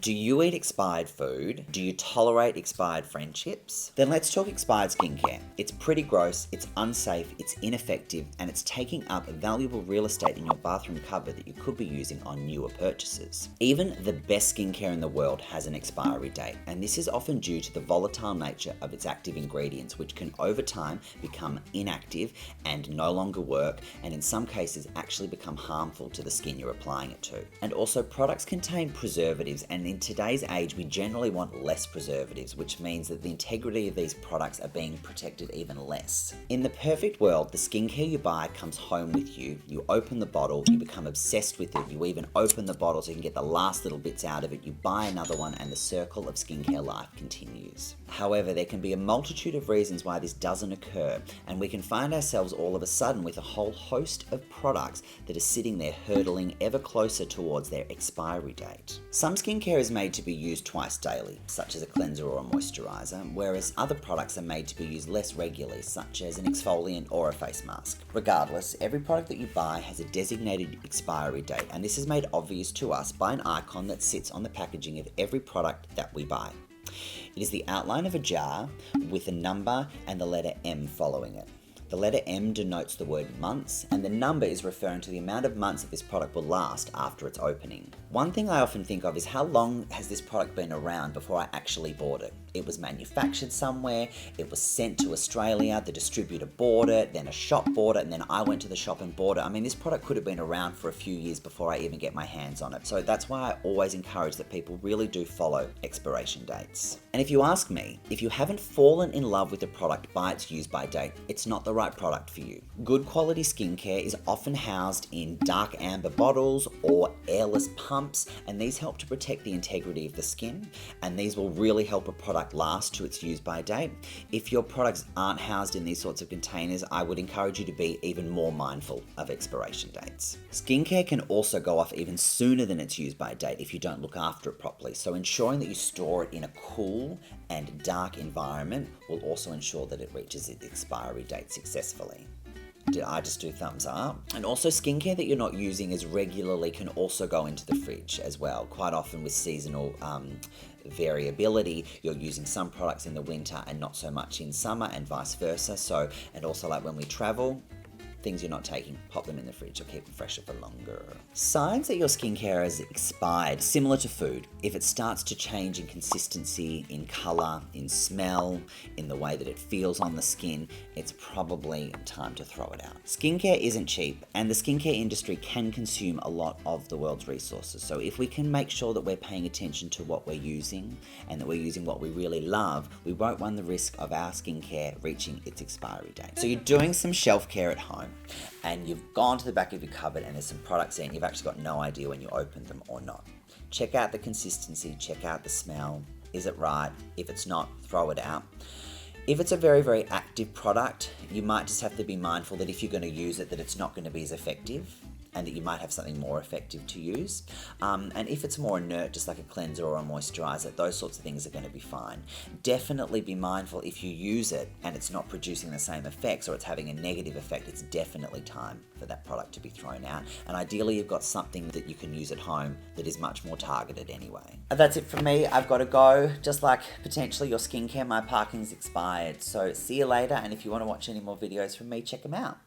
Do you eat expired food? Do you tolerate expired friendships? Then let's talk expired skincare. It's pretty gross, it's unsafe, it's ineffective, and it's taking up valuable real estate in your bathroom cupboard that you could be using on newer purchases. Even the best skincare in the world has an expiry date, and this is often due to the volatile nature of its active ingredients, which can over time become inactive and no longer work, and in some cases actually become harmful to the skin you're applying it to. And also, products contain preservatives, and in today's age we generally want less preservatives, which means that the integrity of these products are being protected even less. In the perfect world, the skincare you buy comes home with you. You open the bottle, you become obsessed with it, you even open the bottle so you can get the last little bits out of it, you buy another one, and the circle of skincare life continues. However, there can be a multitude of reasons why this doesn't occur, and we can find ourselves all of a sudden with a whole host of products that are sitting there hurtling ever closer towards their expiry date. Some skincare is made to be used twice daily, such as a cleanser or a moisturizer, whereas other products are made to be used less regularly, such as an exfoliant or a face mask. Regardless, every product that you buy has a designated expiry date, and this is made obvious to us by an icon that sits on the packaging of every product that we buy. It is the outline of a jar with a number and the letter M following it. The letter M denotes the word months, and the number is referring to the amount of months that this product will last after its opening. One thing I often think of is how long has this product been around before I actually bought it? It was manufactured somewhere, it was sent to Australia, the distributor bought it, then a shop bought it, and then I went to the shop and bought it. I mean, this product could have been around for a few years before I even get my hands on it. So that's why I always encourage that people really do follow expiration dates. And if you ask me, if you haven't fallen in love with a product by its use by date, it's not the right product for you. Good quality skincare is often housed in dark amber bottles or airless pumps, and these help to protect the integrity of the skin, and these will really help a product last to its use by date. If your products aren't housed in these sorts of containers, I would encourage you to be even more mindful of expiration dates. Skincare can also go off even sooner than its use by date if you don't look after it properly, so ensuring that you store it in a cool and dark environment will also ensure that it reaches its expiry date successfully. Did I just do thumbs up? And also, skincare that you're not using as regularly can also go into the fridge as well. Quite often with seasonal variability, you're using some products in the winter and not so much in summer, and vice versa. So, and also like when we travel, things you're not taking, pop them in the fridge or keep them fresher for longer. Signs that your skincare has expired, similar to food. If it starts to change in consistency, in colour, in smell, in the way that it feels on the skin, it's probably time to throw it out. Skincare isn't cheap, and the skincare industry can consume a lot of the world's resources. So if we can make sure that we're paying attention to what we're using and that we're using what we really love, we won't run the risk of our skincare reaching its expiry date. So you're doing some shelf care at home, and you've gone to the back of your cupboard and there's some products there and you've actually got no idea when you opened them or not. Check out the consistency, check out the smell. Is it right? If it's not, throw it out. If it's a very, very active product, you might just have to be mindful that if you're going to use it, that it's not going to be as effective, and that you might have something more effective to use. And if it's more inert, just like a cleanser or a moisturizer, those sorts of things are going to be fine. Definitely be mindful if you use it and it's not producing the same effects or it's having a negative effect, it's definitely time for that product to be thrown out. And ideally you've got something that you can use at home that is much more targeted anyway. That's it from me. I've got to go. Just like potentially your skincare, my parking's expired. So see you later, and if you want to watch any more videos from me, check them out.